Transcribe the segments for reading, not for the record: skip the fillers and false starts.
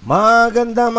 Magandang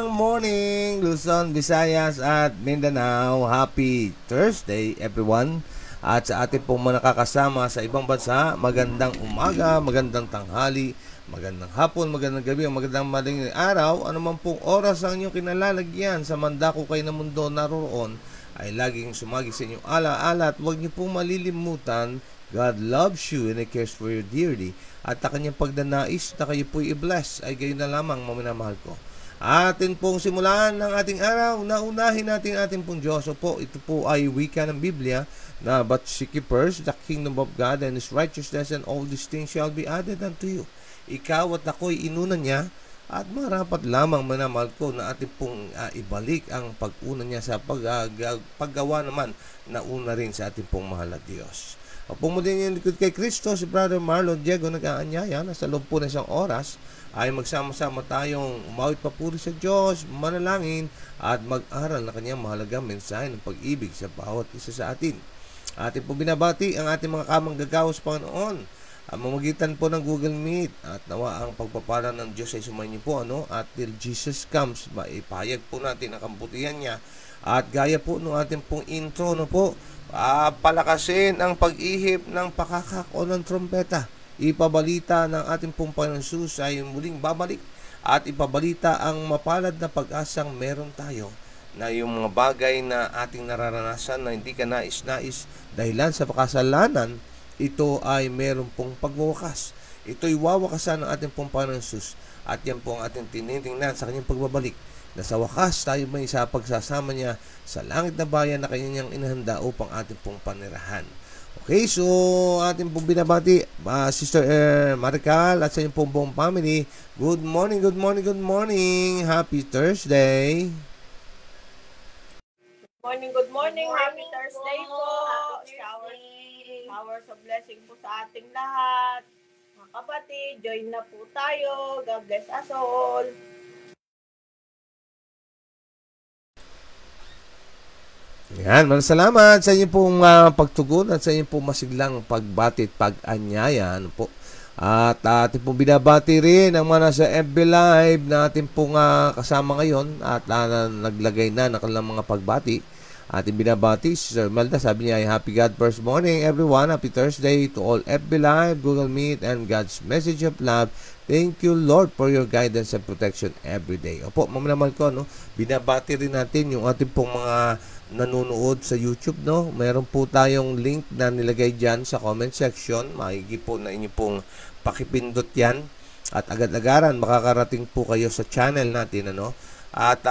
morning, Luzon, Visayas at Mindanao. Happy Thursday, everyone. At sa ating pong mga nakakasama sa ibang bansa, magandang umaga, magandang tanghali, magandang hapon, magandang gabi, magandang madaling araw. Ano man pong oras ang inyong kinalalagyan sa mandako kayo ng mundo naroon, ay laging sumagi sa inyong ala-ala at huwag niyo pong malilimutan, God loves you and He cares for you dearly. At ang kanyang pagdanais na kayo po'y i-bless ay gayon na lamang, maminamahal ko. Atin pong simulan ng ating araw na unahin natin ating pong Diyos. Opo, ito po ay wika ng Biblia na but seek ye first the kingdom of God and His righteousness, and all these things shall be added unto you. Ikaw at ako'y inuna niya, at marapat lamang, manamahal ko, na ating pong ibalik ang pag-una niya sa paggawa naman na una rin sa ating pong mahal na Diyos. Opo mo din yung likod kay Kristo, si Brother Marlon Diego nag-aanyaya na sa loob po ng isang oras ay magsama-sama tayong umawit papuri sa Diyos, manalangin at mag-aral na kanyang mahalagang mensahe ng pag-ibig sa bawat isa sa atin. Atin po binabati ang ating mga kamanggagawa sa Panginoon ang mamagitan po ng Google Meet, at nawa ang pagpapala ng Diyos ay sumayin niyo po at till Jesus comes, maipahayag po natin ang kabutihan niya. At gaya po ng ating pong intro palakasin ang pag-ihip ng pakakak o ng trompeta. Ipabalita ng ating pong Panginoon Jesus ay muling babalik at ipabalita ang mapalad na pag-asang meron tayo, na yung mga bagay na ating nararanasan na hindi ka nais-nais dahilan sa pakasalanan, ito ay meron pong pagwawakas. Ito'y wawakasan ng ating pong Panginoon Jesus, at yan po ang ating tinitingnan sa kanyang pagbabalik, na sa wakas tayo may sa pagsasama niya sa langit na bayan na kanyang inahanda upang ating pong panirahan. Okay, so ating pong binabati, Sister Marical at sa inyong pong buong family. Good morning, good morning, good morning. Happy Thursday. Good morning. Happy Thursday po. Showers of blessing po sa ating lahat. Mga kapatid, join na po tayo. God bless us all. Yan, maraming salamat sa inyong pong pagtugon at sa inyong pong masiglang pagbati at pag-anyaya. Po. At ating pong binabati rin ang mga nasa FB Live na ating pong kasama ngayon at naglagay na ng kanilang mga pagbati. Ating binabati, Sir Melda, sabi niya ay happy God first morning everyone. Happy Thursday to all FB Live, Google Meet, and God's message of love. Thank you, Lord, for your guidance and protection every day. Opo, mamanaman ko, binabati rin natin yung ating pong mga nanonood sa YouTube, Mayroon po tayong link na nilagay dyan sa comment section. Maigi po na inyo pong pakipindot yan. At agad-agaran, makakarating po kayo sa channel natin, At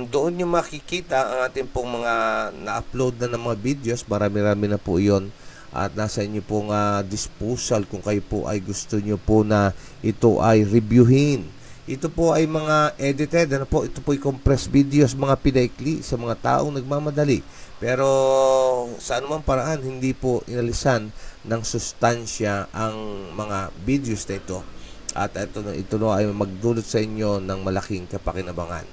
doon nyo makikita ang ating pong mga na-upload na ng mga videos. Marami-rami na po iyon. At nasa inyo pong disposal kung kayo po ay gusto nyo po na ito ay reviewin. Ito po ay mga edited, ito po ay compressed videos, mga pinaikli sa mga taong nagmamadali. Pero sa anumang paraan, hindi po inalisan ng sustansya ang mga videos na ito. At ito ay magdulot sa inyo ng malaking kapakinabangan.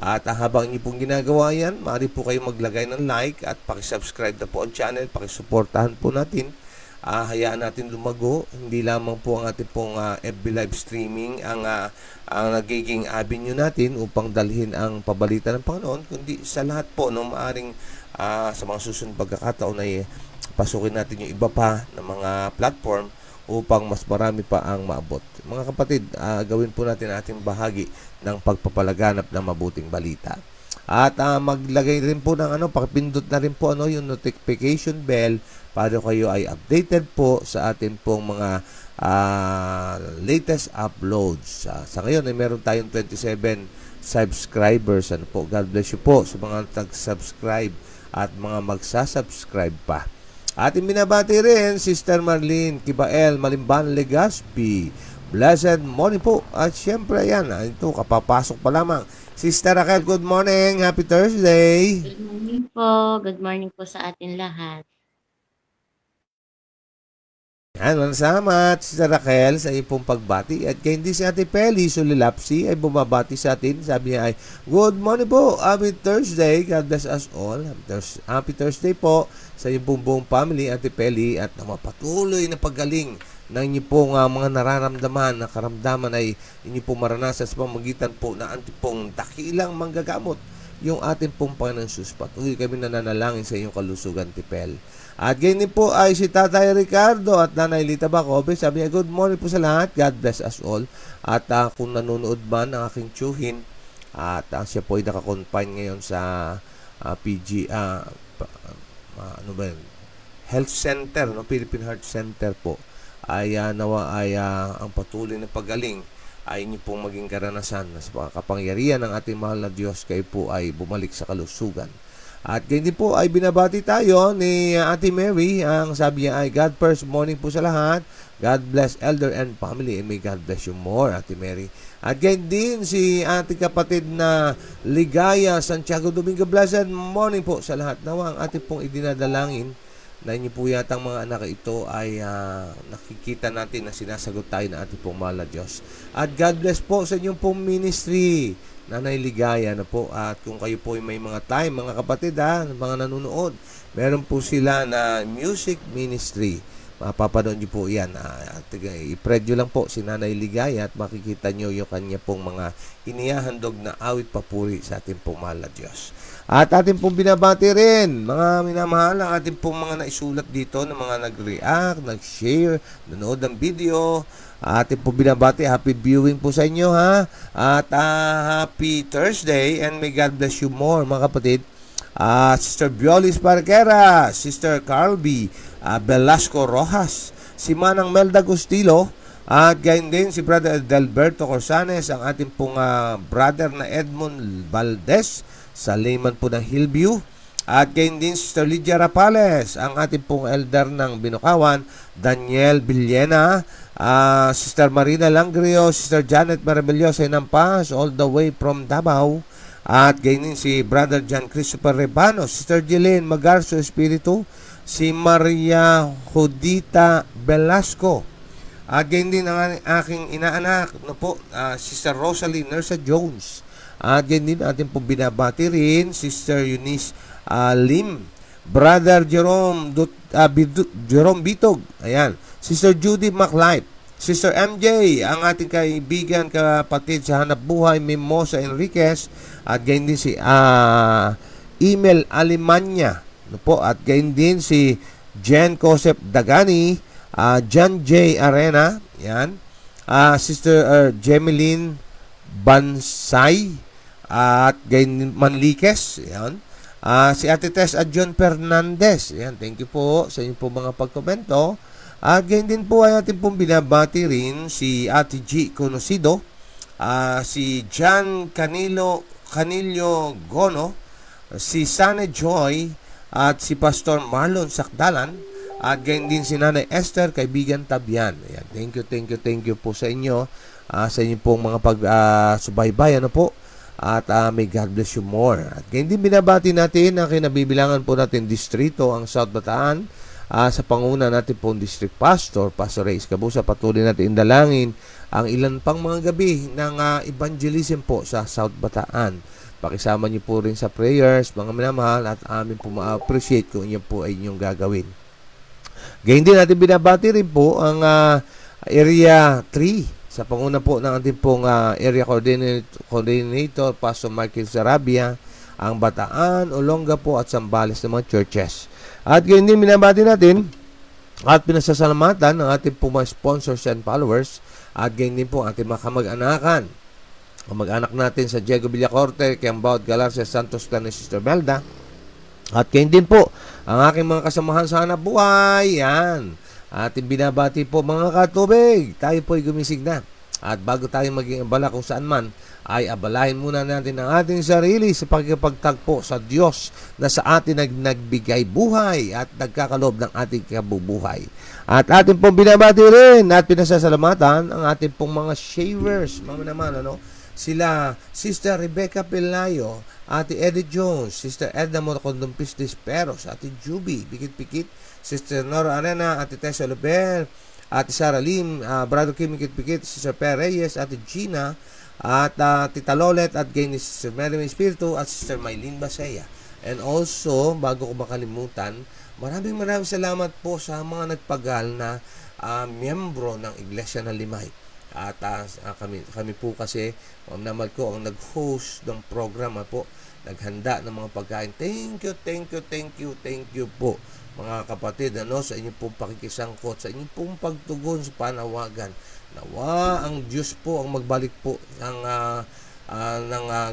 At habang inyo pong ginagawa yan, maaari po kayo maglagay ng like at pakisubscribe na po ang channel, pakisuportahan po natin. Hayaan natin lumago, hindi lamang po ang ating pong FB live streaming ang nagiging avenue natin upang dalhin ang pabalita ng Panginoon, kundi sa lahat po, maaring sa mga susunod pagkakataon ay pasukin natin yung iba pa ng mga platform upang mas marami pa ang maabot. Mga kapatid, gawin po natin ating bahagi ng pagpapalaganap ng mabuting balita. At maglagay rin po ng pakipindot na rin po yung notification bell para kayo ay updated po sa atin pong mga latest uploads. Sa ngayon ay meron tayong 27 subscribers. God bless you po sa mga nag-subscribe at mga magsasubscribe pa. Ating binabati rin Sister Marlene Kibael Malimban Legazpi. Blessed morning po. At syempre yan, ito kapapasok pa lamang. Sister Raquel, good morning. Happy Thursday. Good morning po. Good morning po sa atin lahat. Yan, maraming salamat, Sister Raquel, sa iyong pong pagbati. At kaya hindi si Ate Peli Sulilapsi ay bumabati sa atin. Sabi niya ay, good morning po, happy Thursday. God bless us all. Happy Thursday po sa iyong buong family, Ate Peli, at na mapatuloy na paggaling na inyo pong mga nararamdaman na karamdaman ay inyo pong maranasan sa pamamagitan po na ating pong dakilang manggagamot, yung ating pong Panginoon Jesus. Patuloy kami nananalangin sa inyong kalusugan, Tipel. At ganyan po ay si Tatay Ricardo at Nanay Lita Bacobe. Sabi niya, good morning po sa lahat. God bless us all. At kung nanonood man ang aking tiyuhin, at siya po ay nakakonfine ngayon sa Health Center, no? Philippine Heart Center po, ay nawa ay ang patuloy na pagaling ay inyo pong maging karanasan na sa kapangyarihan ng ating mahal na Diyos, kayo po ay bumalik sa kalusugan. At ganyan din po ay binabati tayo ni Ate Mary. Ang sabi niya ay God first, morning po sa lahat. God bless elder and family, and may God bless you more, Ate Mary. At ganyan din si ating kapatid na Ligaya Santiago Domingo, blessed morning po sa lahat. Nawa ang ating pong idinadalangin na inyo po yatang mga anak ito ay nakikita natin na sinasagot tayo na ating pong mahal na Diyos. At God bless po sa inyong pong ministry, Nanay Ligaya na po. At kung kayo po ay may mga time, mga kapatid mga nanonood, meron po sila na music ministry. Mapapanood nyo po yan. I-spread nyo lang po si Nanay Ligaya at makikita nyo yung kanya pong mga inihahandog na awit papuri sa ating pong mahal na Diyos. At ating pong binabati rin, mga minamahal, ang ating pong mga naisulat dito, ng mga nag-react, nag-share, nanood ng video. Ating pong binabati, happy viewing po sa inyo, ha? At happy Thursday, and may God bless you more, mga kapatid. Sister Biolis Parquera, Sister Carlby Velasco Rojas, si Manang Melda Gustilo, at gayon din si Brother Delberto Corsanes, ang ating pong brother na Edmond Valdez, sa layman po ng Hillview. At gayon din Sister Lydia Rapales, ang ating pong elder ng Binukawan, Daniel Villena, Sister Marina Langrio, Sister Janet Maravillosa Nampas, all the way from Davao. At gayon din si Brother John Christopher Rebano, Sister Jeline Magarso Espiritu, si Maria Judita Velasco. At gayon din ang aking inaanak, Sister Rosalie Nersa Jones. At gayon din ating pong binabati rin Sister Eunice Lim, Brother Jerome Bitog, ayan, Sister Judy MacLife, Sister MJ, ang ating kaibigan, kapatid sa hanap buhay, Mimosa Enriquez. At gayon din si Emil Alemanya, at gayon din si Jen Joseph Dagani, John J. Arena, yan, Sister Jemeline Bansay, at gayon Manliques, yan, si Ate Tess at John Fernandez, yan, thank you po sa inyo po mga pagkomento. At gayon din po ay ating pong binabati rin si Ate G. Conocido, si John Canillo Gono, si Sane Joy, at si Pastor Marlon Sakdalan, at gayon din si Nanay Esther Kaibigan Tabian. Ayan, thank you po sa inyo, sa inyo pong mga subaybay, po. At may God bless you more. At gayon din binabati natin ang kinabibilangan po natin distrito, ang South Bataan, sa panguna natin pong District Pastor, Pastor Reyes Cabusa. Patuloy natin indalangin ang ilan pang mga gabi ng evangelism po sa South Bataan. Pakisama niyo po rin sa prayers, mga minamahal, at amin po ma-appreciate kung inyo po ay inyong gagawin. Gayon din natin binabati rin po ang Area 3 sa panguna po ng ating pong Area Coordinator, Pastor Michael Sarabia, ang Bataan, Olonga po at Zambales ng mga churches. At gayon din binabati natin at pinasasalamatan ng ating pong mga sponsors and followers, at gayon din po ang ating mga kamag-anakan. Mag-anak natin sa Diego Villacorte, Kiambao, Galarcia, Santos, Clan, Sister Belda. At kayo din po ang aking mga kasamahan sa hanap buhay. Yan. Ating binabati po mga katubig. Tayo po ay gumising na. At bago tayo maging abala kung saan man, ay abalahin muna natin ang ating sarili sa pagkipagtagpo sa Diyos na sa atin nagbigay buhay at nagkakaloob ng ating kabubuhay. At ating pong binabati rin at pinasasalamatan ang ating pong mga shavers, mga naman, sila Sister Rebecca Pelayo, Ate Edith Jones, Sister Edna Moracondompis Disperos, Ate Juby Pikit-Pikit, Sister Nora Arena, Ate Tessa Lubel, Ate Sarah Lim, Brother Kim Pikit-Pikit, Sister Per Reyes, Ate Gina, at Tita Lolet, at gayon ni Sister Mary May Espiritu, at Sister Maylene Basaya. And also, bago ko makalimutan, maraming salamat po sa mga nagpagal na miyembro ng Iglesia ng Limay. At kami po kasi, Ma'am Namal ko, ang nag-host ng programa po, naghanda ng mga pagkain. Thank you po mga kapatid, sa inyong pong pakikisangkot, sa inyong pong pagtugon sa panawagan. Nawa ang Diyos po ang magbalik po ng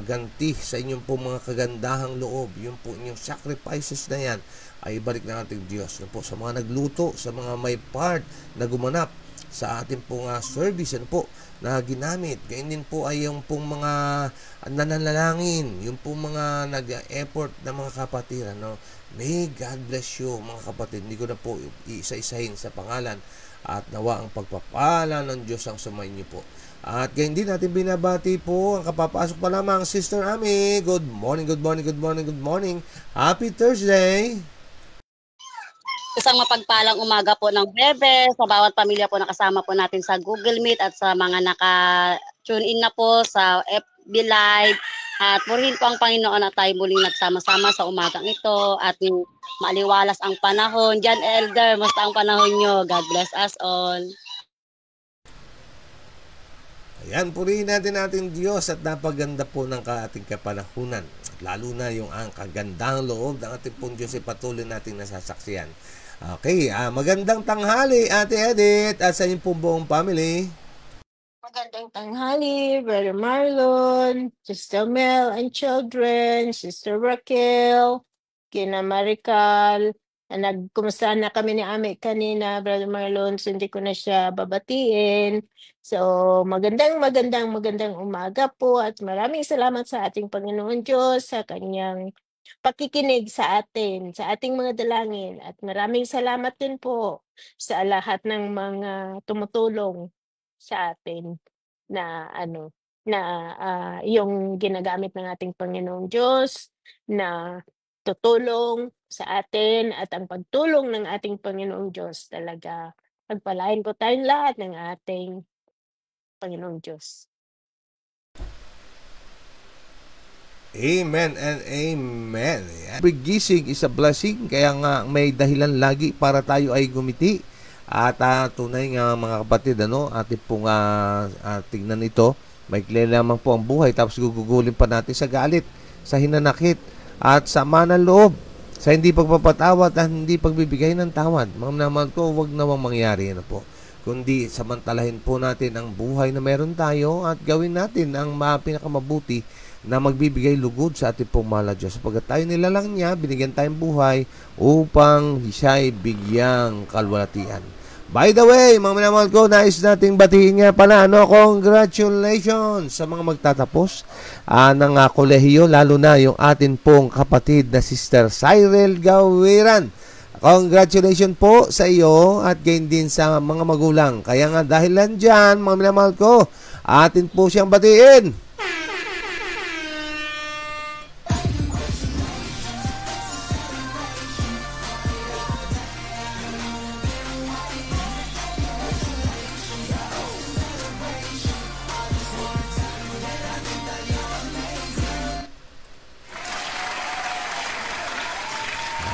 ganti sa inyong pong mga kagandahang loob. Yung po inyong sacrifices na yan ay ibalik ng ating Diyos. Yung po sa mga nagluto, sa mga may part na gumanap sa ating pong service na ginamit. Ganyan din po ay yung pong mga nananalangin, yung pong mga nag-effort na mga kapatid. May God bless you mga kapatid. Hindi ko na po isa-isahin sa pangalan. At nawa ang pagpapala ng Diyos ang sumayin niyo po. At ganyan din natin binabati po ang kapapasok pa lamang, Sister Ami. Good morning. Happy Thursday! Isang mapagpalang umaga po ng Bebe sa bawat pamilya po na kasama po natin sa Google Meet at sa mga naka-tune in na po sa FB Live. At purihin po ang Panginoon at tayo muling nagsama-sama sa umagang ito at maliwalas ang panahon. John Elder, musta ang panahon nyo? God bless us all. Ayan, purihin natin Diyos at napaganda po ng ating kapanahunan. Lalo na yung ang kagandang loob ng ating pong Diyos ay patuloy nating nasasaksiyan. Okay, magandang tanghali Ate Edith at sa inyong pong buong family. Magandang tanghali, Brother Marlon, Sister Mel and children, Sister Raquel, Kina Marical. Nagkumusta na kami ni Ami kanina, Brother Marlon, so hindi ko na siya babatiin. So, magandang umaga po at maraming salamat sa ating Panginoon Diyos sa kanyang pakikinig sa atin, sa ating mga dalangin. At maraming salamat din po sa lahat ng mga tumutulong sa atin na yung ginagamit ng ating Panginoong Diyos na tutulong sa atin at ang pagtulong ng ating Panginoong Diyos talaga pagpalain ko tayong lahat ng ating Panginoong Diyos. Amen and amen. Every gising is a blessing, kaya nga may dahilan lagi para tayo ay gumiti. At tunay nga mga kapatid, ating pong tingnan ito, may lamang po ang buhay, tapos gugugulin pa natin sa galit, sa hinanakit, at sama ng loob, sa hindi pagpapatawad at hindi pagbibigay ng tawad. Mga naman ko, wag nawang mangyari po. Kundi samantalahin po natin ang buhay na meron tayo at gawin natin ang pinakamabuti na magbibigay lugod sa ating pong mahal na Diyos. Sapagkat tayo nilalang niya, binigyan tayong buhay upang siya'y bigyang kalwalatian. By the way, mga minamahal ko, nais nating batiin nga pala, congratulations sa mga magtatapos ng kolehiyo, lalo na yung atin pong kapatid na Sister Cyril Gawiran. Congratulations po sa iyo at gain din sa mga magulang. Kaya nga dahil lang dyan, mga minamahal ko, atin po siyang batiin.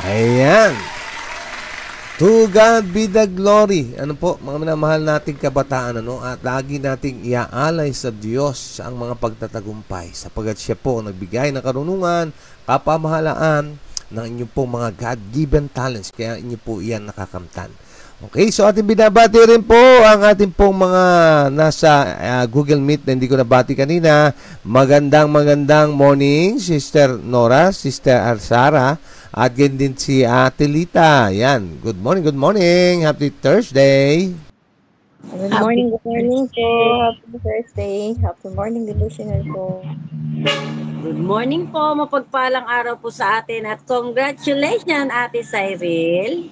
Ayan. To God be the glory. Mga minamahal nating kabataan, at lagi nating iaalay sa Diyos ang mga pagtatagumpay, sapagkat siya po nagbigay ng karunungan, kapamahalaan ng inyong po mga God-given talents, kaya inyo po iyan nakakamtan. Okay, so ating binabati rin po ang ating pong mga nasa Google Meet na hindi ko nabati kanina. Magandang morning, Sister Nora, Sister Arsara, at ganyan din si Ate Lita. Yan, good morning. Happy Thursday. Good morning po. Happy Thursday. Happy morning devotional po. Good morning po. Mapagpalang araw po sa atin at congratulations, Ate Cyril.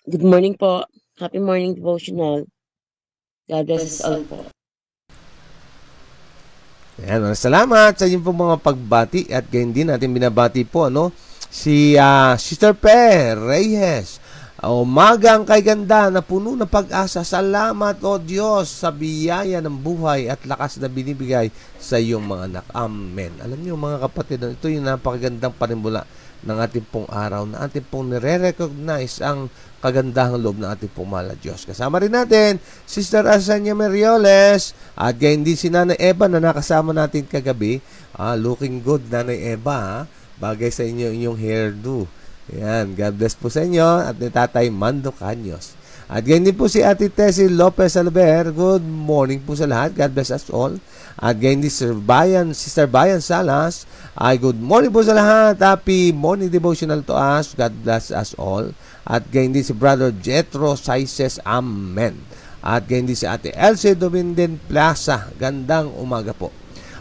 Good morning po. Happy morning devotional. God bless us all po. Yan, salamat sa inyong pong mga pagbati at ganyan din natin binabati po si Sister Per Reyes. Umagang kay ganda na puno ng pag-asa. Salamat o Diyos sa biyaya ng buhay at lakas na binibigay sa iyong mga anak. Amen. Alam niyo mga kapatid, ito yung napakagandang panimula ng ating pong araw na ating pong nire-recognize ang kagandahang loob ng ating pong mahal na Diyos. Kasama rin natin, Sister Arsenia Merioles, at gayon din si Nanay Eva na nakasama natin kagabi. Looking good, Nanay Eva. Bagay sa inyo inyong hairdo. Yan, God bless po sa inyo at ni Tatay Mando Caños. At ganyan din po si Ate Tessie Lopez Alver. Good morning po sa lahat. God bless us all. At ganyan din Sister Bayan Salas. Good morning po sa lahat. Happy morning devotional to us. God bless us all. At ganyan din si Brother Jetro Saises. Amen. At ganyan din si Ate Elsie Dominden Plaza. Gandang umaga po.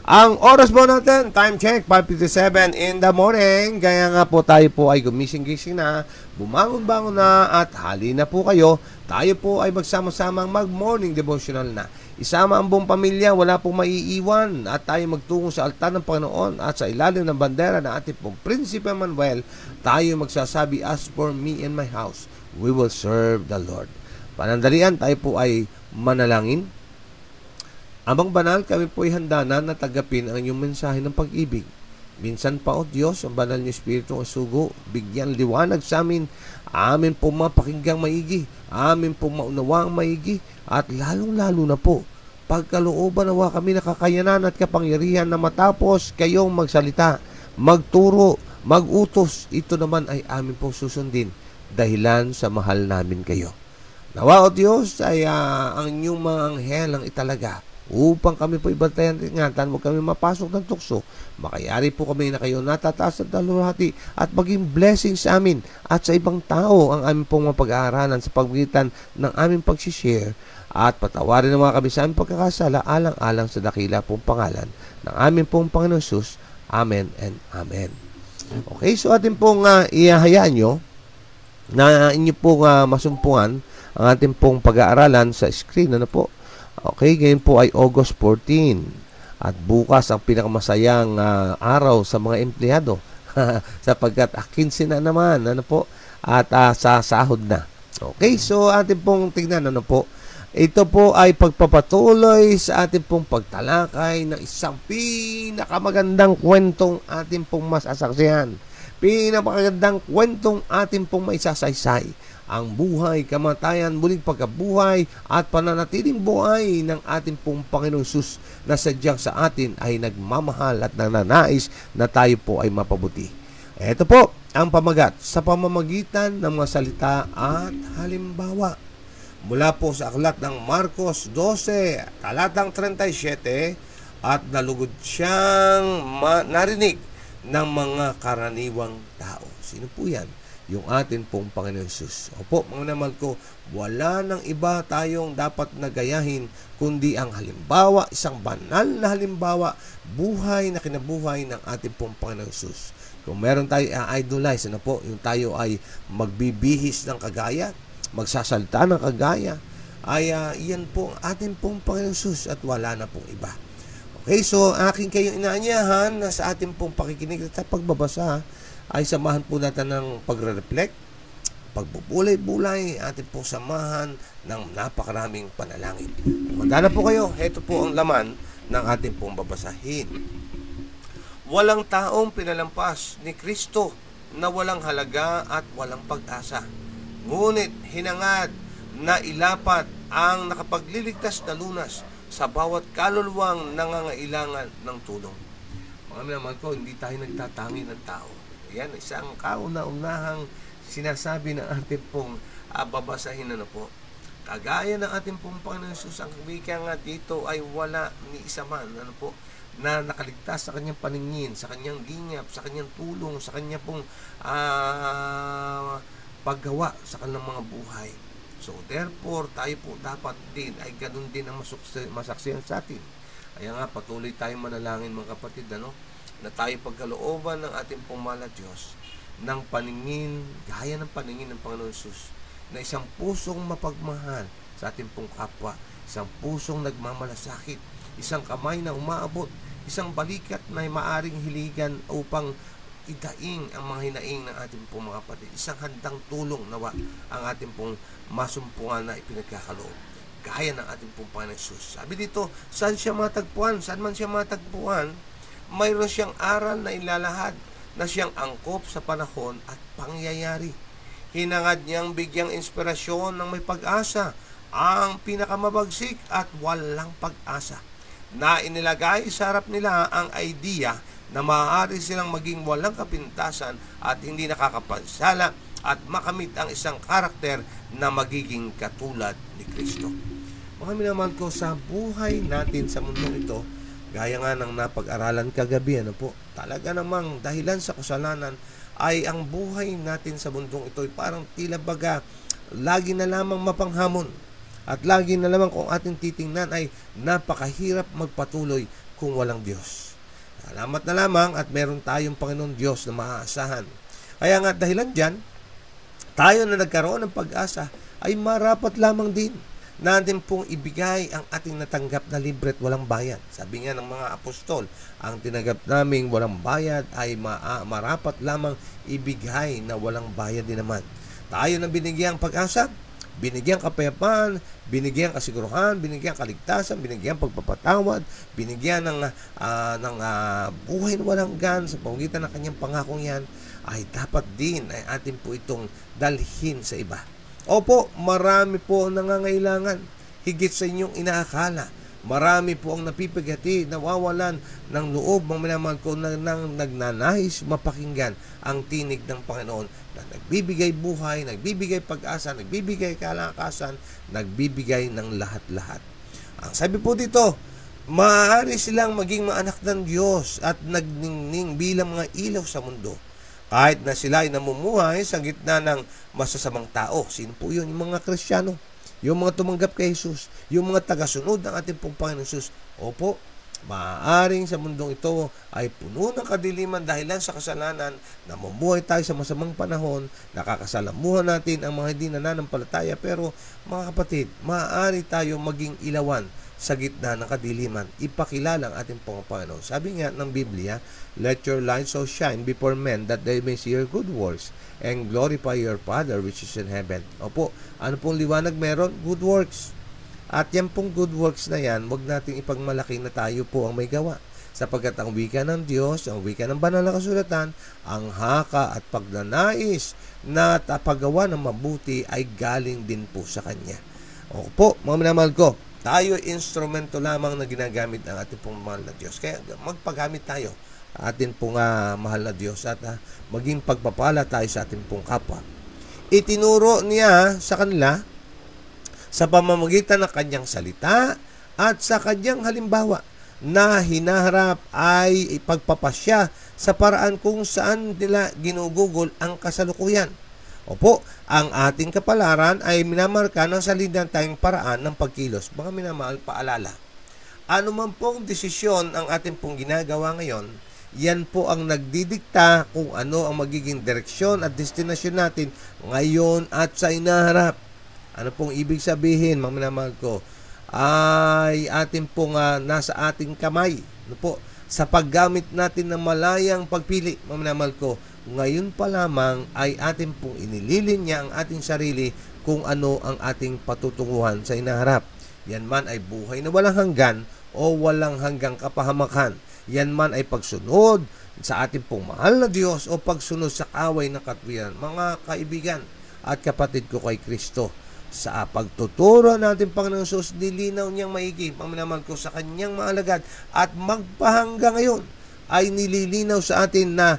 Ang oras po natin, time check, 5:57 in the morning. Kaya nga po tayo po ay gumising-gising na, bumangon-bangon na at hali na po kayo. Tayo po ay magsama-samang mag-morning devotional na. Isama ang buong pamilya, wala pong maiiwan at tayo magtungo sa altar ng Panginoon at sa ilalim ng bandera ng ating pong Prinsipe Manuel, tayo magsasabi, as for me and my house, we will serve the Lord. Panandalian, tayo po ay manalangin. Amang banal, kami po ay handa na natagapin ang inyong mensahe ng pag-ibig. Minsan pa, O Diyos, ang banal niyo Espiritu ng sugo, bigyan liwanag sa amin. Amin po mapakinggang maigi. Amin po maunawang maigi. At lalong-lalo na po, pagkalooban nawa kami na kakayanan at kapangyarihan na matapos kayong magsalita, magturo, magutos. Ito naman ay amin po susundin dahilan sa mahal namin kayo. Nawa, O Diyos, ay ang inyong mga anghel ang italaga upang kami po ibantayan at ingatan, huwag kami mapasok ng tukso. Makayari po kami na kayo natataas at dalurhati at maging blessing sa amin at sa ibang tao ang aming pong mapag-aaralan sa pagmitan ng aming pag-share at patawarin naman kami sa aming pagkakasala alang-alang sa dakila pong pangalan ng aming pong Panginoon Jesus. Amen and Amen. Okay, so atin pong ihahayaan nyo na inyo pong masumpungan ang ating pong pag-aaralan sa screen. Ano po? Okay, ngayon po ay August 14 at bukas ang pinakamasayang araw sa mga empleyado sapagkat 15 na naman, ano po, at sa sahod na. Okay, so atin pong tignan, ano po, ito po ay pagpapatuloy sa ating pong pagtalakay ng isang pinakamagandang kwentong ating pong masasaksihan. Pinakamagandang kwentong ating pong maisasaysay. Ang buhay, kamatayan, muling pagkabuhay at pananatiling buhay ng ating pong Panginoong Sus na sadyang sa atin ay nagmamahal at nananais na tayo po ay mapabuti. Ito po ang pamagat sa pamamagitan ng mga salita at halimbawa. Mula po sa aklat ng Marcos 12, talatang 37, at nalugod siyang narinig ng mga karaniwang tao. Sino po yan? Yung atin pong Panginoon Jesus. Opo, mga naman ko, wala nang iba tayong dapat nagayahin kundi ang halimbawa, isang banal na halimbawa, buhay na kinabuhay ng ating pong Panginoon Jesus. Kung meron tayo i-idolize, ano po, yung tayo ay magbibihis ng kagaya, magsasalita ng kagaya, ay iyan po ang ating pong Panginoon Jesus at wala na pong iba. Okay, so aking kayong inaanyahan na sa ating pong pakikinig at pagbabasa ay samahan po natin ng pagre-reflect, pagbubulay-bulay, atin pong samahan ng napakaraming panalangin. Handa na po kayo, ito po ang laman ng ating pong babasahin. Walang taong pinalampas ni Kristo na walang halaga at walang pag-asa. Ngunit hinangad na ilapat ang nakapagliligtas na lunas sa bawat kaluluwang nangangailangan ng tulong. Mga naman ko, hindi tayo nagtatangi ng tao. Yan, isang kauna-unahang sinasabi ng ating pong babasahin, ano po. Kagaya ng ating pong Panginoon Jesus, ang wika nga dito ay wala ni isa man, ano po, na nakaligtas sa kanyang paningin, sa kanyang lingap, sa kanyang tulong, sa kanyang pong paggawa sa kanilang mga buhay. So, therefore, tayo po dapat din ay ganun din ang masaksihan sa atin. Kaya nga, patuloy tayong manalangin, mga kapatid, ano, na tayo pagkalooban ng ating pong mahal na Diyos ng paningin, gaya ng paningin ng Panginoon Jesus, na isang pusong mapagmahal sa ating pong kapwa, isang pusong nagmamalasakit, isang kamay na umaabot, isang balikat na maaring hiligan upang idaing ang mga hinaing ng ating pong mga kapatid, isang handang tulong nawa ang ating pong masumpungan na ipinagkakaloob, gaya ng ating pong Panginoon Jesus. Sabi dito, saan siya matagpuan? Saan man siya matagpuan, mayroon siyang aral na ilalahad na siyang angkop sa panahon at pangyayari. Hinangad niyang bigyang inspirasyon ng may pag-asa ang pinakamabagsik at walang pag-asa, na inilagay sa harap nila ang idea na maaari silang maging walang kapintasan at hindi nakakapansala at makamit ang isang karakter na magiging katulad ni Kristo. Mga minamahal ko, sa buhay natin sa mundong ito, gaya nga ng napag-aralan kagabi, talaga namang dahilan sa kasalanan ay ang buhay natin sa mundong ito ay parang tila baga lagi na lamang mapanghamon at lagi na lamang kung ating titingnan ay napakahirap magpatuloy kung walang Diyos. Salamat na lamang at meron tayong Panginoon Diyos na maaasahan. Kaya nga dahilan dyan, tayo na nagkaroon ng pag-asa ay marapat lamang din natin pong ibigay ang ating natanggap na libre at walang bayad. Sabi nga ng mga apostol, ang tinanggap naming walang bayad ay marapat lamang ibigay na walang bayad din naman. Tayo na binigyang pag-asa, binigyang kapayapaan, binigyang kasiguruhan, binigyang kaligtasan, binigyang pagpapatawad, binigyan ng buhay na walang gan sa pamamagitan ng kanyang pangakong yan, ay dapat din ay atin po itong dalhin sa iba. Opo, marami po ang nangangailangan, higit sa inyong inaakala. Marami po ang napipigati, nawawalan ng loob, mga minamahal ko, nang nagnanais mapakinggan ang tinig ng Panginoon na nagbibigay buhay, nagbibigay pag-asa, nagbibigay kalakasan, nagbibigay ng lahat-lahat. Ang sabi po dito, maaari silang maging mga anak ng Diyos at nagningning bilang mga ilaw sa mundo. Kahit na sila ay namumuhay sa gitna ng masasamang tao. Sino po yun? Yung mga Kristiyano. Yung mga tumanggap kay Jesus. Yung mga tagasunod ng ating pong Panginoon Jesus. Opo, maaaring sa mundong ito ay puno ng kadiliman dahilan sa kasalanan. Namumuhay tayo sa masamang panahon. Nakakasalamuhan natin ang mga hindi nananampalataya. Pero mga kapatid, maaari tayo maging ilawan sa gitna ng kadiliman. Ipakilala ang ating Panginoon. Sabi nga ng Biblia, let your light so shine before men that they may see your good works and glorify your Father which is in heaven. Opo, ano pong liwanag meron? Good works. At yan pong good works na yan, huwag nating ipagmalaki na tayo po ang may gawa. Sapagkat ang wika ng Diyos, ang wika ng banal na kasulatan, ang haka at pagnanais na tapagawa ng mabuti ay galing din po sa Kanya. Opo, mga minamahal ko, tayo instrumento lamang na ginagamit ng ating pong mahal na Diyos. Kaya magpagamit tayo ating pong mahal na Diyos at maging pagpapala tayo sa ating pong kapwa. Itinuro niya sa kanila sa pamamagitan ng kanyang salita at sa kanyang halimbawa na hinaharap ay ipagpapasya sa paraan kung saan nila ginugugol ang kasalukuyan. Opo, ang ating kapalaran ay minamarka ng salintang paraan ng pagkilos. Mga minamahal, paalala. Ano man pong desisyon ang ating pong ginagawa ngayon, yan po ang nagdidikta kung ano ang magiging direksyon at destinasyon natin ngayon at sa inaharap. Ano pong ibig sabihin, mga minamahal ko? Ay ating pong nasa ating kamay. Ano po? Sa paggamit natin ng malayang pagpili, mga minamahal ko, ngayon pa lamang ay ating pong inililinya ang ating sarili kung ano ang ating patutunguhan sa inaharap. Yan man ay buhay na walang hanggan o walang hanggang kapahamakan. Yan man ay pagsunod sa ating pong mahal na Diyos o pagsunod sa kaway ng katwiran. Mga kaibigan at kapatid ko kay Kristo, sa pagtuturo natin Panginoon Jesus, nilinaw niyang maigi, paminaman ko sa kanyang mga alagad at magpahanggang ngayon ay nililinaw sa atin na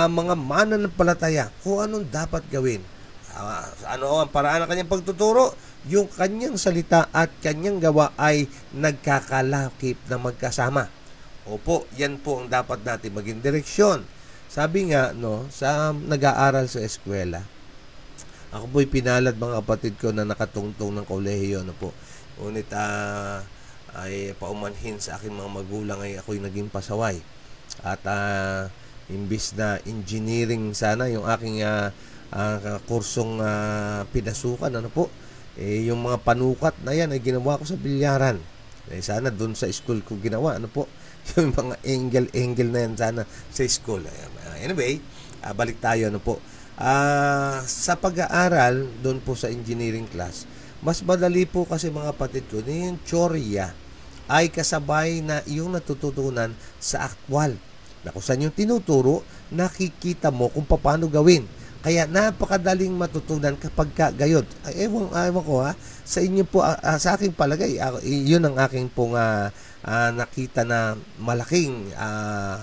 mga mananampalataya kung anong dapat gawin. Ano ang paraan ng kanyang pagtuturo? Yung kanyang salita at kanyang gawa ay nagkakalakip na magkasama. Opo, yan po ang dapat natin maging direksyon. Sabi nga, sa nag-aaral sa eskwela, ako po'y pinalad mga kapatid ko na nakatungtong ng kolehiyo, po. Ngunit ay paumanhin sa aking mga magulang ay ako'y naging pasaway. At imbis na engineering sana yung aking kursong pinasukan, po, yung mga panukat na yan ay ginawa ko sa bilyaran. Sana doon sa school ko ginawa, po, yung mga angle na yan sana sa school. Anyway, balik tayo, po. Sa pag-aaral doon po sa engineering class, mas madali po kasi mga kapatid ko na yung teorya ay kasabay na iyong natututunan sa aktwal. Na kung saan yung tinuturo, nakikita mo kung paano gawin. Kaya napakadaling matutunan kapag gayon. Ewan ko sa inyo po, sa aking palagay, yun ang aking pong nakita na malaking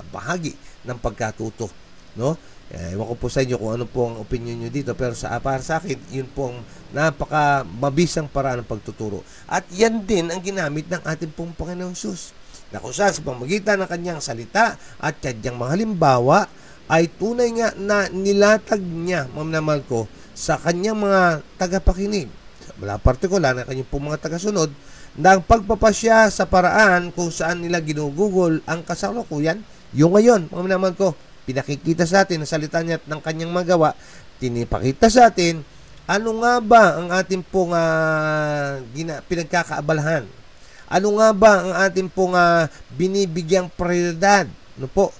bahagi ng pagkatuto, no? Ewan ko po sa inyo kung ano po ang opinion nyo dito, pero para sa akin, yun po ang napaka mabisang paraan ng pagtuturo. At yan din ang ginamit ng ating pong Panginoong Hesus, na kung saan sa pamamagitan ng kanyang salita at kanyang mga halimbawa, ay tunay nga na nilatag niya, mamnamal ko, sa kanyang mga tagapakinig. Wala partikular na kanyang pong mga tagasunod, na ang pagpapasya sa paraan kung saan nila ginugugol ang kasalukuyan, yung ngayon, mamnamal ko, pinakikita sa atin ang salita niya at ng kanyang magawa, tinipakita sa atin, ano nga ba ang ating pong pinagkakaabalahan? Ano nga ba ang ating pong binibigyang prioridad? No po?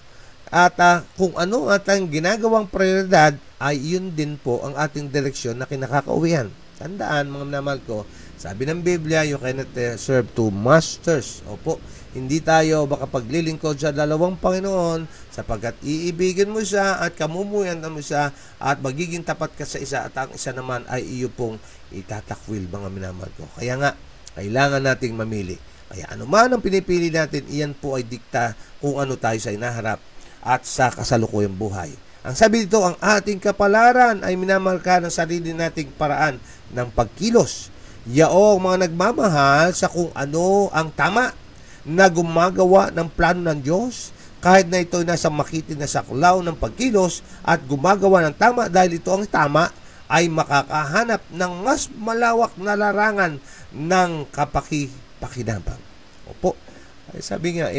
At kung ano at ang ginagawang prioridad, ay yun din po ang ating direksyon na kinakakauwihan. Tandaan, mga minamahal ko, sabi ng Biblia, you cannot serve two masters. Opo, hindi tayo baka paglilingkod sa dalawang Panginoon sapagkat iibigin mo siya at kamumuyan mo siya at magiging tapat ka sa isa at ang isa naman ay iyo pong itatakwil, mga minamahal ko. Kaya nga, kailangan nating mamili. Kaya anuman ang pinipili natin, iyan po ay dikta kung ano tayo sa inaharap at sa kasalukuyang buhay. Ang sabi dito, ang ating kapalaran ay minamarka ng sarili nating paraan ng pagkilos. Yaong mga nagmamahal sa kung ano ang tama na gumagawa ng plano ng Diyos, kahit na ito ay nasa makitin na saklaw ng pagkilos at gumagawa ng tama dahil ito ang tama, ay makakahanap ng mas malawak na larangan ng kapakipakinabang. Opo, ay sabi nga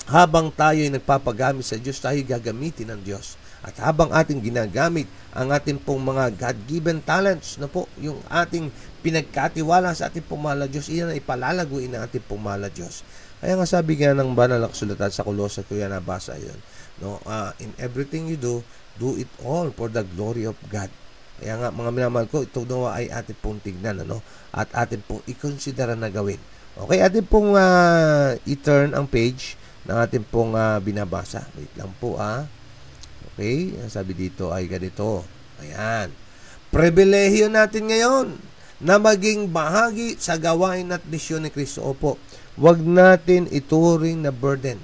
habang tayo ay nagpapagamit sa Diyos, tayo gagamitin ng Diyos. At habang ating ginagamit ang ating pong mga God-given talents, na po, yung ating pinagkatiwala sa ating pong mahal na Diyos, iyan ay palalaguin ng ating pong mahal na Diyos. Kaya nga sabi nga ng banal na kasulatan sa Kolosas, ko yan nabasa yun. No? In everything you do, do it all for the glory of God. Kaya nga, mga minamahal ko, ito nawa ay ating pong tignan, ano? At ating pong i-consider na gawin. Okay, ating pong i-turn ang page ng ating pong binabasa. Wait lang po, Okay, ang sabi dito ay ganito. Ayan. Pribilehiyo natin ngayon na maging bahagi sa gawain at misyon ni Kristo. Opo, wag natin ituring na burden.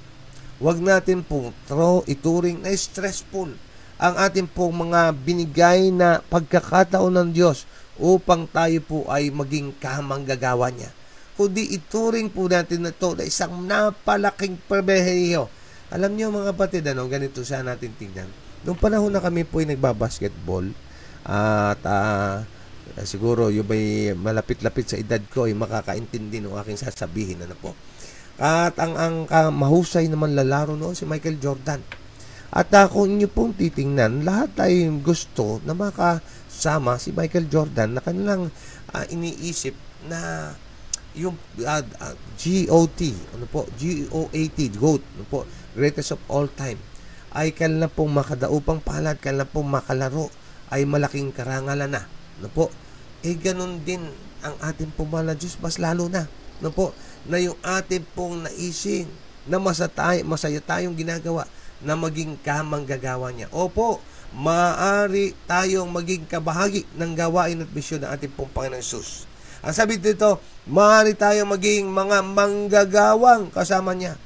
Wag natin pong ituring na stressful ang ating pong mga binigay na pagkakataon ng Diyos upang tayo po ay maging kamanggagawa niya. Kundi ituring po natin na ito na isang napalaking pribilehiyo. Alam niyo mga kapatid, ganito sana natin tingnan. Noong panahon na kami po ay nagbabasketball at siguro yung may malapit-lapit sa edad ko ay makakaintindi ng aking sasabihin. Po. At ang mahusay naman lalaro noon si Michael Jordan. At kung inyo pong titingnan, lahat ay gusto na makasama si Michael Jordan na kanilang iniisip na yung GOAT, GOAT, greatest of all time, ay kailan pong makadaupang palad, kailan pong makalaro, ay malaking karangalan na. Ganun din ang ating pong mahal na Diyos, mas lalo na. Na yung ating pong naisin, na masaya tayong ginagawa, na maging kamanggagawa niya. Opo, maaari tayong maging kabahagi ng gawain at misyon ng ating pong Panginoon Hesus. Ang sabi dito, maaari tayong maging mga manggagawang kasama niya.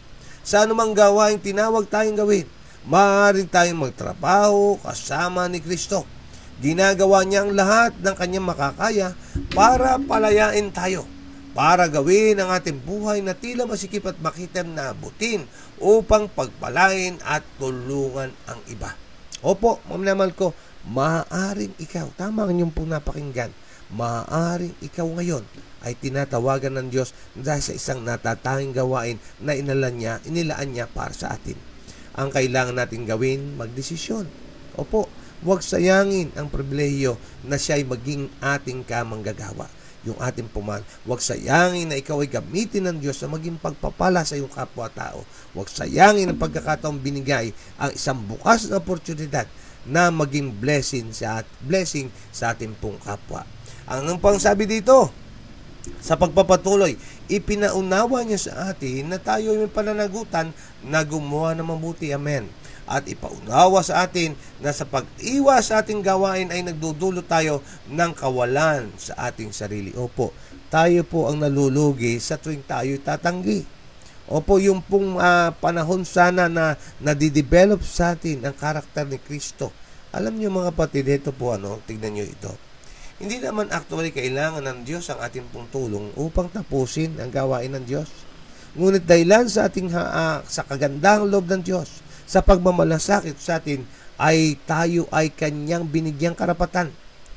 Sa anumang gawain tinawag tayong gawin, maaari tayong magtrabaho kasama ni Kristo. Ginagawa niya ang lahat ng kanyang makakaya para palayain tayo, para gawin ang ating buhay na tila masikip at makitam na abutin upang pagpalain at tulungan ang iba. Opo, mamnamal ko, maaaring ikaw, tama ang inyong pong napakinggan, maaaring ikaw ngayon ay tinatawagan ng Diyos dahil sa isang natatanging gawain na inilaan niya para sa atin. Ang kailangan natin gawin, magdesisyon. Opo, huwag sayangin ang pribilehiyo na siya ay maging ating kamanggagawa. Yung ating pumal. Huwag sayangin na ikaw ay gamitin ng Diyos na maging pagpapala sa iyong kapwa-tao. Huwag sayangin ang pagkakataong binigay ang isang bukas na oportunidad na maging blessing sa ating pong kapwa. Ang pang sabi dito, sa pagpapatuloy, ipinaunawa niya sa atin na tayo ay may pananagutan na gumawa ng mabuti. Amen. at ipaunawa sa atin na sa pag-iwas sa ating gawain ay nagdudulot tayo ng kawalan sa ating sarili. Opo, tayo po ang nalulugi sa tuwing tayo tatanggi. Opo, yung pong panahon sana na nadidevelop sa atin ang karakter ni Kristo. Alam niyo mga kapatid, ito po tignan niyo ito. Hindi naman actually kailangan ng Diyos ang ating pong tulong upang tapusin ang gawain ng Diyos. Ngunit dahilan sa ating sa kagandahang loob ng Diyos, sa pagmamalasakit sa atin, ay tayo ay kanyang binigyang karapatan.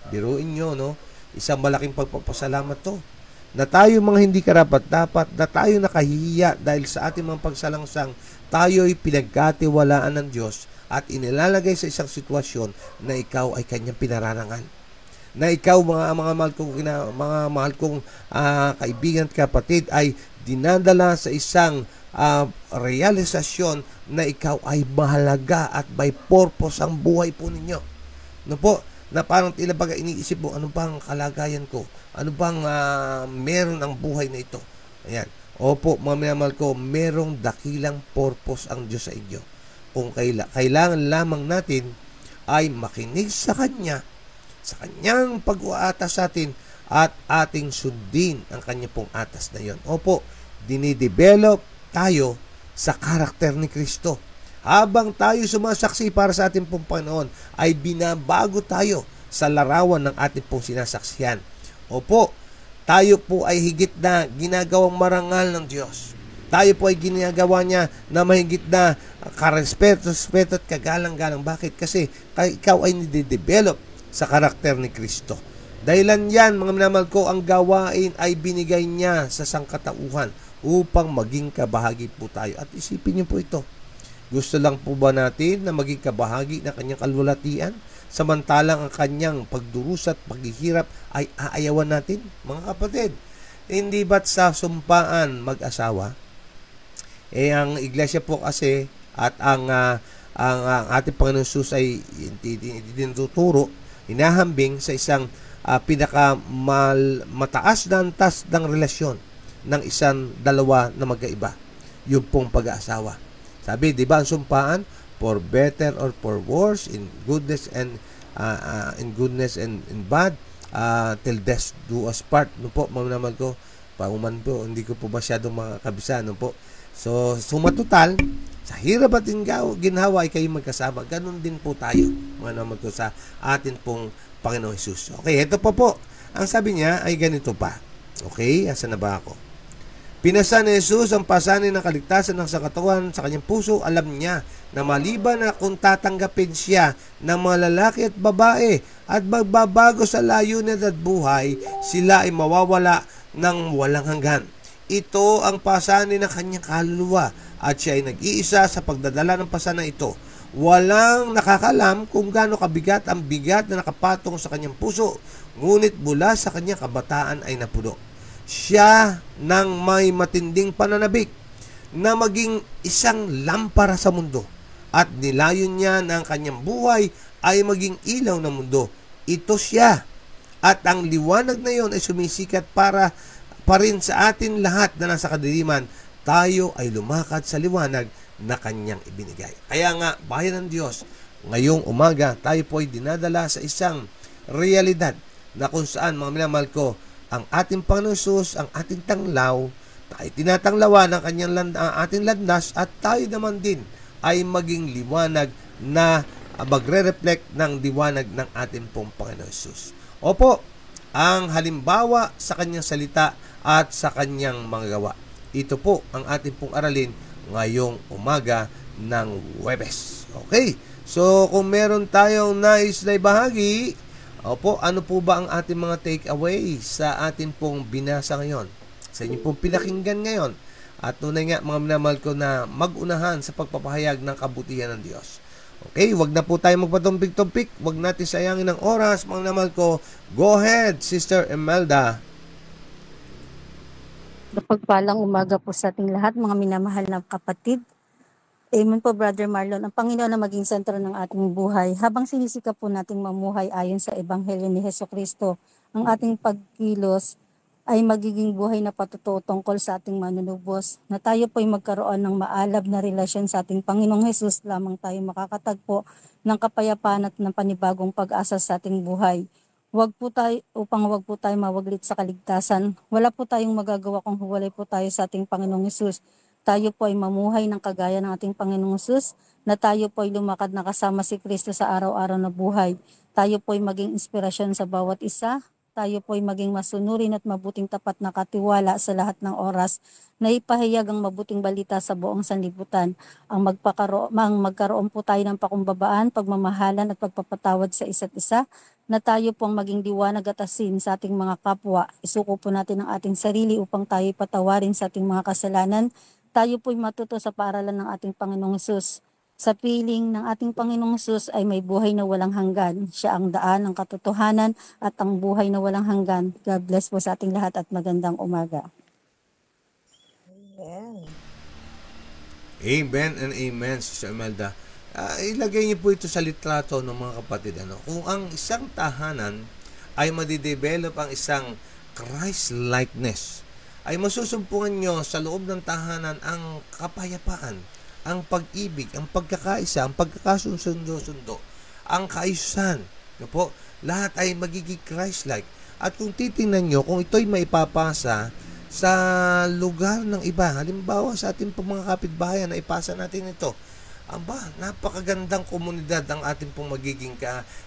Biruin nyo, isang malaking pagpapasalamat to. Na tayo mga hindi karapat-dapat, na tayo nakahihiya dahil sa ating mga pagsalangsang, tayo ay pinagkatiwalaan ng Diyos at inilalagay sa isang sitwasyon na ikaw ay kanyang pinararangan. Na ikaw mga mahal kong kaibigan at kapatid ay dinadala sa isang realisasyon na ikaw ay mahalaga at may purpose ang buhay po ninyo. Na parang tila baga iniisip mo, ano bang kalagayan ko? Ano bang meron ang buhay na ito? Ayan. Opo, mga minamahal ko, merong dakilang purpose ang Diyos sa inyo. Kung kailangan lamang natin ay makinig sa Kanya, sa Kanyang pag-uatas sa atin, at ating sundin ang Kanya pong atas na yon. Opo, dinidevelop tayo sa karakter ni Kristo. Habang tayo sumasaksi para sa ating pong Panginoon, ay binabago tayo sa larawan ng ating pong sinasaksihan. Opo, tayo po ay higit na ginagawang marangal ng Diyos. Tayo po ay ginagawa niya na mahigit na karespeto at kagalang-galang. Bakit? Kasi ikaw ay nidedevelop sa karakter ni Kristo. Dahilan yan, mga minamahal ko, ang gawain ay binigay niya sa sangkatauhan upang maging kabahagi po tayo. At isipin niyo po ito. Gusto lang po ba natin na maging kabahagi ng kanyang kalwalatian? Samantalang ang kanyang pagdurusa at paghihirap ay aayawan natin? Mga kapatid, hindi ba't sa sumpaan mag-asawa? Ang iglesia po kasi at ang ating Panginoon Jesus ay tinuturo, inahambing sa isang mataas na antas ng relasyon ng dalawa na magkaiba, yung pong pag-aasawa. Sabi, di ba ang sumpaan, for better or for worse, in goodness and in bad, till death do us part. No po, mga naman ko, pauman po, hindi ko po masyadong makakabisa, no po. So, sumatotal, sa hirap at ginhawa ay kayo magkasama. Ganon din po tayo, mga naman ko, sa atin pong Panginoon Jesus. Okay, ito po. Ang sabi niya ay ganito pa. Okay, asan na ba ako? Pinasa ni Jesus ang pasanin ng kaligtasan ng sangkatauhan sa kanyang puso. Alam niya na maliban na kung tatanggapin siya ng mga lalaki at babae at magbabago sa layunin at buhay, sila ay mawawala ng walang hanggan. Ito ang pasanin ng kanyang kaluluwa at siya ay nag-iisa sa pagdadala ng pasanan ito. Walang nakakalam kung gaano kabigat ang bigat na nakapatong sa kanyang puso, ngunit mula sa kanyang kabataan ay napuno siya ng may matinding pananabik na maging isang lampara sa mundo at nilayon niya na ang kanyang buhay ay maging ilaw ng mundo. Ito siya at ang liwanag na yon ay sumisikat para pa rin sa atin lahat na nasa kadiliman. Tayo ay lumakad sa liwanag na kanyang ibinigay. Kaya nga, bayan ng Diyos, ngayong umaga tayo po ay dinadala sa isang realidad na kung saan, mga minamahal ko, ang ating Panginoon Jesus, ang ating tanglaw, ay tinatanglawan ng kanyang ating landas at tayo naman din ay maging liwanag na magre-reflect ng liwanag ng ating pong Panginoon Jesus. Opo, ang halimbawa sa kanyang salita at sa kanyang mga gawa. Ito po ang ating pong aralin ngayong umaga ng Huwebes. Okay, so kung meron tayong nais na ibahagi, opo, ano po ba ang ating mga take-away sa ating pong binasa ngayon? Sa inyong pong pinakinggan ngayon? At tunay nga, mga minamahal ko, na mag-unahan sa pagpapahayag ng kabutihan ng Diyos. Okay, wag na po tayo magpatumpik-tumpik. Wag natin sayangin ng oras, mga minamahal ko. Go ahead, Sister Imelda. Pagpalang umaga po sa ating lahat, mga minamahal na kapatid. Amen po, Brother Marlon. Ang Panginoon na maging sentro ng ating buhay. Habang sinisikap po nating mamuhay ayon sa Ebanghelyo ni Hesukristo, ang ating pagkilos ay magiging buhay na patutuo tungkol sa ating manunubos, na tayo po ay magkaroon ng maalab na relasyon sa ating Panginoong Hesus, lamang tayo makakatagpo ng kapayapaan at ng panibagong pag-asa sa ating buhay. Wag po tayo mawaglit sa kaligtasan. Wala po tayong magagawa kung huwalay po tayo sa ating Panginoong Hesus. Tayo po ay mamuhay ng kagaya ng ating Panginoong Hesus, na tayo po ay lumakad na kasama si Kristo sa araw-araw na buhay. Tayo po ay maging inspirasyon sa bawat isa. Tayo po ay maging masunurin at mabuting tapat na katiwala sa lahat ng oras, na ipahayag ang mabuting balita sa buong sanlibutan. Ang magkaroon po tayo ng pakumbabaan, pagmamahalan at pagpapatawad sa isa't isa, na tayo pong maging diwanag at asin sa ating mga kapwa. Isuko po natin ang ating sarili upang tayo patawarin sa ating mga kasalanan. Tayo po'y matuto sa paaralan ng ating Panginoong Hesus. Sa piling ng ating Panginoong Hesus ay may buhay na walang hanggan. Siya ang daan, ang katotohanan at ang buhay na walang hanggan. God bless po sa ating lahat at magandang umaga. Amen. Amen and amen, Sister Imelda. Ilagay niyo po ito sa litrato ng mga kapatid. Kung ang isang tahanan ay madidevelop ang isang Christ-likeness, ay masusumpungan nyo sa loob ng tahanan ang kapayapaan, ang pag-ibig, ang pagkakaisa, ang pagkakasundo-sundo, ang kaayusan. Po, lahat ay magiging Christ-like. At kung titingnan nyo, kung ito'y maipapasa sa lugar ng iba, halimbawa sa ating mga kapitbahayan, na ipasa natin ito, napakagandang komunidad ang ating pong magiging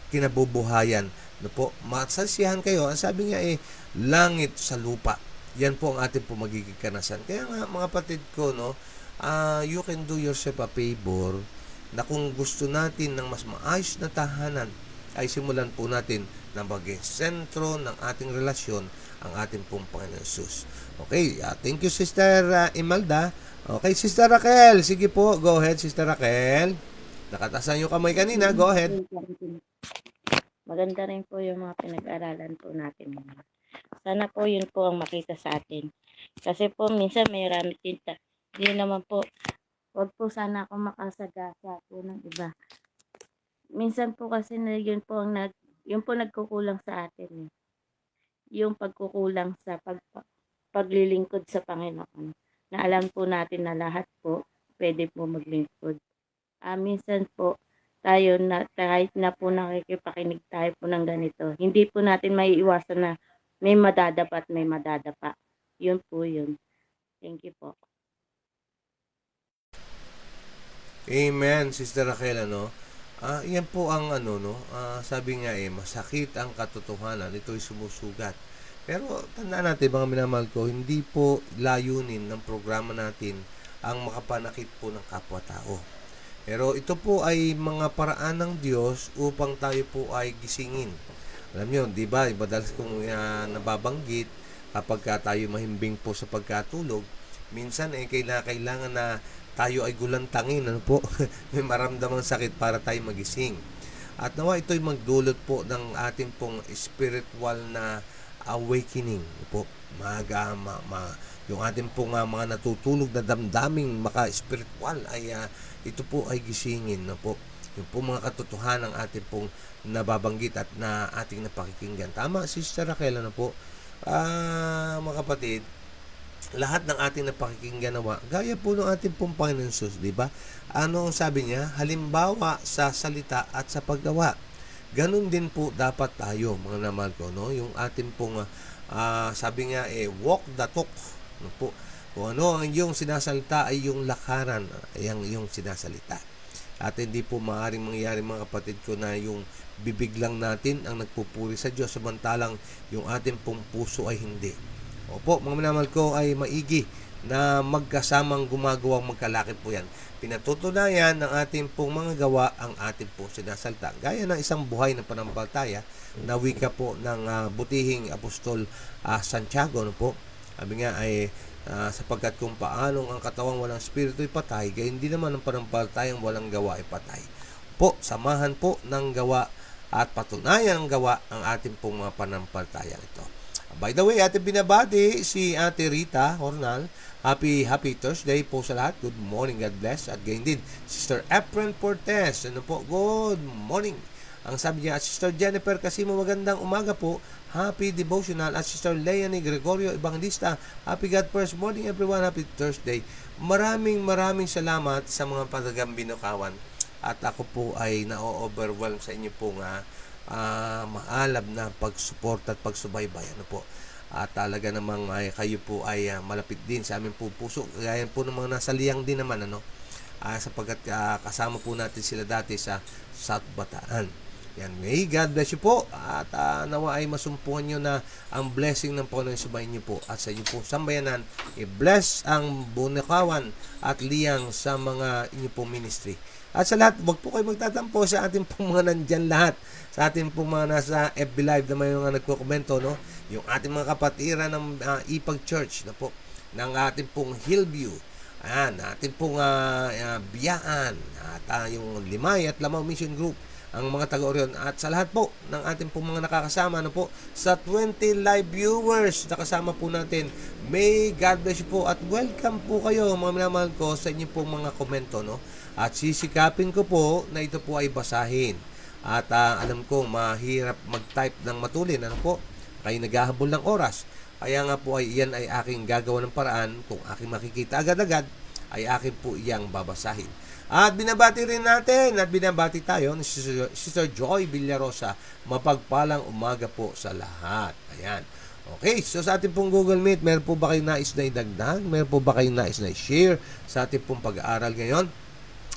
kinabubuhayan. Masasiyahan kayo. Ang sabi niya langit sa lupa. Yan po ang ating pong magiging kanasan. Kaya nga, mga kapatid ko, you can do yourself a favor na kung gusto natin ng mas maayos na tahanan, ay simulan po natin na maging sentro ng ating relasyon ang ating pong Panginoon Hesus. Okay, thank you, Sister Imelda. Okay, Sister Raquel, sige po, go ahead, Sister Raquel. Nakatasan yung kamay kanina, go ahead. Maganda rin po yung mga pinag-aralan po natin. Sana po yun po ang makita sa atin. Kasi po minsan may rami tinta. Hindi naman po, wag po sana ako makasagasa po ng iba. Minsan po kasi yun po nagkukulang sa atin. Yung pagkukulang sa paglilingkod sa Panginoon. Na alam po natin na lahat po pwede po maglingkod. Minsan po tayo na kahit na po nakikipakinig tayo po ng ganito, hindi po natin maiiwasan na may madadapa at may madadapa. Yun po yun. Thank you po. Amen, Sister Raquel, yan po ang sabi nga masakit ang katotohanan, ito'y sumusugat. Pero tandaan natin, mga minamahal ko, hindi po layunin ng programa natin ang makapanakit po ng kapwa-tao. Pero ito po ay mga paraan ng Diyos upang tayo po ay gisingin. Alam nyo, di ba, madalas kong nababanggit, kapag tayo mahimbing po sa pagkatulog, minsan kailangan na tayo ay gulantangin, may maramdamang sakit para tayo magising. At nawa ito'y magdulot po ng ating pong spiritual na awakening po. Yung ating pong mga natutulog na damdaming maka-spiritual ay ito po ay gisingin po. Yung po mga katotohanan ng ating pong nababanggit at na ating napakikinggan. Tama, Sister Raquel, po. Mga kapatid, lahat ng ating napakikinggan gaya po ng ating pong Panginoon Hesus, di ba? Ano ang sabi niya? Halimbawa sa salita at sa paggawa. Ganun din po dapat tayo, mga naman ko, yung ating pong sabi nga walk the talk, po. Kung ano ang iyong sinasalita ay yung lakaran, ay ang iyong sinasalita. At hindi po maaaring mangyari, mga kapatid ko, na yung bibig lang natin ang nagpupuri sa Diyos, samantalang yung ating pong puso ay hindi. Opo, mga minamahal ko, ay maigi na magkasamang gumagawang magkalakip po yan. Pinatutunayan ng ating pong mga gawa ang ating pong sinasalta. Gaya ng isang buhay na panampalataya na wika po ng butihing Apostol Santiago, po. Sabi nga ay sapagkat kung paanong ang katawang walang spirito ay patay, gayon din naman ang panampalatayang walang gawa ay patay. Po, samahan po ng gawa at patunayan ng gawa ang ating pong mga panampalataya ito. By the way, ating binabati si Ate Rita Hornal. Happy Thursday po sa lahat. Good morning, God bless. At gayon din, Sister Efren Portes. Good morning. Ang sabi niya, at Sister Jennifer Casimo, magandang umaga po. Happy devotional. At Sister Leonie Gregorio Evangelista, happy God first morning everyone. Happy Thursday. Maraming salamat sa mga patagang binukawan. At ako po ay na-overwhelm sa inyo po nga maalab na pagsuporta at pagsubaybay. Ano po? At talaga namang kayo po ay malapit din sa aming po puso. Gaya po ng mga nasa liyang din naman, sapagkat kasama po natin sila dati sa South Bataan. Yan, may God bless you po. At nawa ay masumpuhan nyo na ang blessing ng Panginoon subayin nyo po. At sa inyo po sambayanan, i-bless ang Bunakawan at liyang sa mga inyo po ministry. At sa lahat, wag po kayo magtatampo sa ating pong mga nandyan lahat. Sa ating pong mga nasa FB Live na may mga nagkokomento, yung ating mga kapatiran ng Ipag Church na po, ng ating pong Hillview, ating pong Biyaan, at yung Limay at Lamaw Mission Group, ang mga taga-Orion, at sa lahat po ng ating pong mga nakakasama po sa 20 live viewers na kasama po natin. May God bless you po at welcome po kayo mga minamahal ko sa inyong pong mga komento, at sisikapin ko po na ito po ay basahin. At alam ko mahirap mag-type ng matulin, kayo naghahabol ng oras. Kaya nga po ay iyan ay aking gagawa ng paraan. Kung aking makikita agad-agad, ay akin po iyang babasahin. At binabati rin natin at binabati tayo ni Sister Joy Villarosa. Mapagpalang umaga po sa lahat. Ayan. Okay, so sa ating pong Google Meet, meron po ba kayong nais na idagdag? Meron po ba kayong nais na i-share sa ating pong pag-aaral ngayon?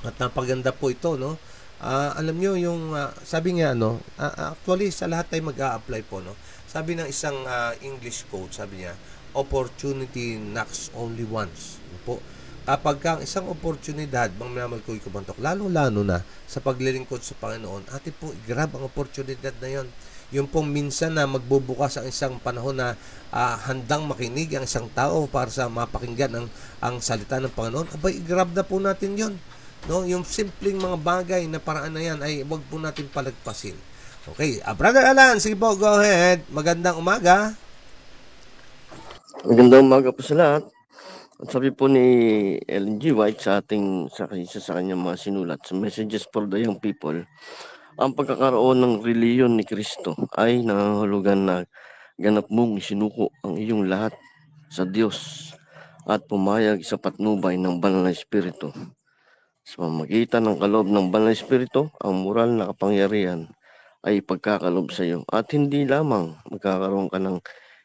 At napaganda po ito, alam nyo yung, sabi nga, actually sa lahat tayo mag-a-apply po, Sabi ng isang English quote, sabi niya, opportunity knocks only once. Po. Kapag ang isang oportunidad, bang minamal ko ikubantok, lalo-lalo na sa paglilingkod sa Panginoon, atin po i-grab ang oportunidad na yon. Yung pong minsan na magbubukas ang isang panahon na handang makinig ang isang tao para sa mapakinggan ang salita ng Panginoon, abay, i-grab na po natin yon. Yung simpleng mga bagay na paraan na yan ay wag po natin palagpasin. Okay, Brother Alan, sige po, go ahead. Magandang umaga. Magandang umaga po sa lahat. At sabi po ni Ellen G. White sa isa sa kanyang mga sinulat sa Messages for the Young People, ang pagkakaroon ng reliyon ni Kristo ay nangangahulugan na ganap mong isinuko ang iyong lahat sa Diyos at pumayag sa patnubay ng Banal na Espiritu. Sa pamamagitan ng kaloob ng Banal na Espiritu, ang moral na kapangyarihan ay pagkakalob sa iyo at hindi lamang magkakaroon ka ng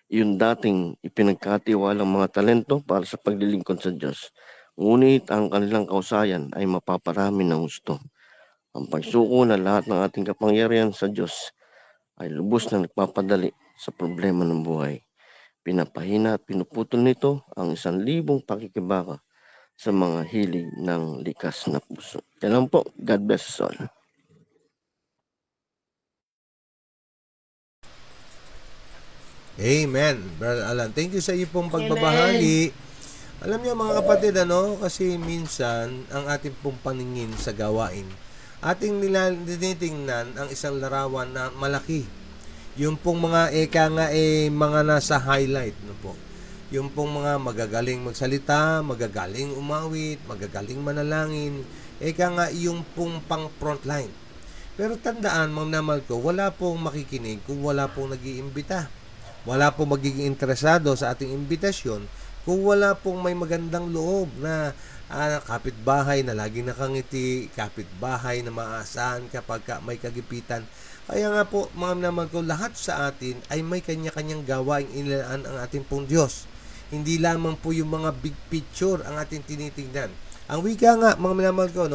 yung dating ipinagkatiwalang mga talento para sa paglilingkod sa Diyos. Ngunit ang kanilang kausayan ay mapaparami ng gusto. Ang pagsuko na lahat ng ating kapangyarihan sa Diyos ay lubos na nagpapadali sa problema ng buhay. Pinapahina at pinuputol nito ang 1,000 pakikibaka sa mga hilig ng likas na puso. Yan lang po. God bless us all. Amen, Brother Alan. Thank you sa iyo pong pagbabahagi. Alam niyo mga kapatid, kasi minsan ang ating pong paningin sa gawain, ating tinitingnan ang isang larawan na malaki. Yung pong mga mga nasa highlight, po. Yung pong mga magagaling magsalita, magagaling umawit, magagaling manalangin, yung pong pang frontline. Pero tandaan, mga namal ko, wala pong makikinig kung wala pong nag-iimbita. Wala pong magiging interesado sa ating imbitasyon kung wala pong may magandang loob na kapitbahay na laging nakangiti, kapitbahay na maasahan kapag may kagipitan. Kaya nga po, mga naman ko, lahat sa atin ay may kanya-kanyang gawaing inilaan ang ating pong Diyos. Hindi lamang po yung mga big picture ang ating tinitingnan. Ang wika nga, mga minamahal ko,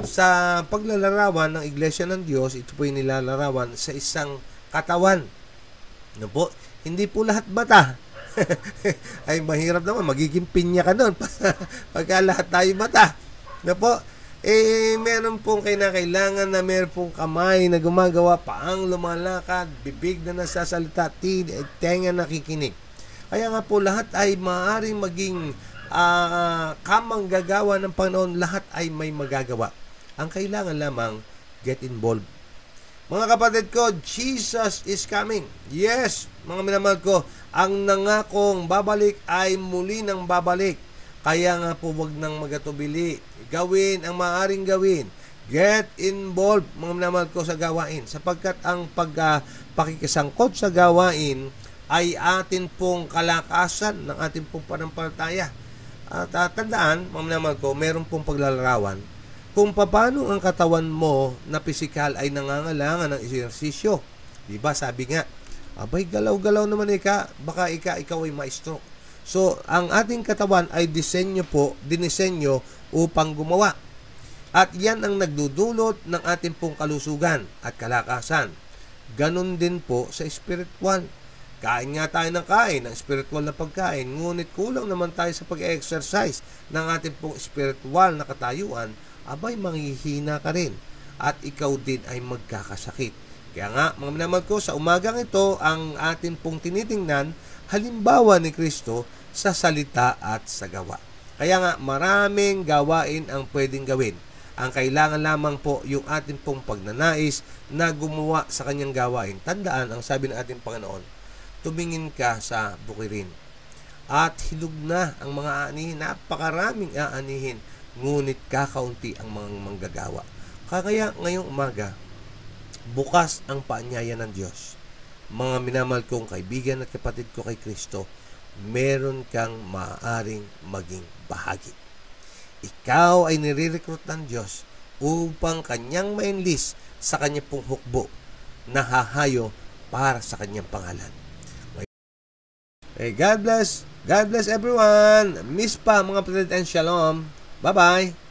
sa paglalarawan ng Iglesia ng Diyos, ito po yung nilalarawan sa isang katawan. Po? Hindi po lahat mata. Ay, mahirap naman. Magiging pinya ka doon pagka lahat tayo mata. Po? Meron pong kailangan na meron pong kamay na gumagawa, paang lumalakad, bibig na nasasalita, tenga nakikinig. Kaya nga po, lahat ay maaaring maging kamang gagawa ng Panginoon. Lahat ay may magagawa. Ang kailangan lamang, get involved. Mga kapatid ko, Jesus is coming. Yes, mga minamahal ko, ang nangakong babalik ay muli nang babalik. Kaya nga po, wag nang magatubili. Gawin ang maaaring gawin. Get involved, mga minamahal ko, sa gawain. Sapagkat ang pakikisangkot sa gawain ay atin pong kalakasan ng ating pong panampalataya. At tandaan, mga minamahal ko, meron pong paglalarawan kung paano ang katawan mo na pisikal ay nangangailangan ng ehersisyo. Diba, sabi nga, abay, galaw-galaw naman baka ikaw ay maestro. So, ang ating katawan ay dinisenyo upang gumawa. At yan ang nagdudulot ng ating pong kalusugan at kalakasan. Ganon din po sa spiritual. Kain nga tayo ng kain, ng spiritual na pagkain, ngunit kulang naman tayo sa pag-exercise ng ating pong spiritual na katayuan, abay, manghihina ka rin. At ikaw din ay magkakasakit. Kaya nga, mga minamahal ko, sa umagang ito, ang atin pong tinitingnan, halimbawa ni Kristo sa salita at sa gawa. Kaya nga, maraming gawain ang pwedeng gawin. Ang kailangan lamang po yung atin pong pagnanais na gumawa sa kanyang gawain. Tandaan, ang sabi ng ating Panginoon, tumingin ka sa bukirin. At hilog na ang mga aanihin, napakaraming aanihin, ngunit kakaunti ang mga manggagawa. Kaya ngayong umaga, bukas ang paanyaya ng Diyos. Mga minamahal kong kaibigan at kapatid ko kay Kristo, meron kang maaaring maging bahagi. Ikaw ay nire-recruit ng Diyos upang kanyang ma-enlist sa kanyang pong hukbo na hahayo para sa kanyang pangalan. Hey, God bless everyone. Miss pa mga kapatid, and shalom. Bye-bye.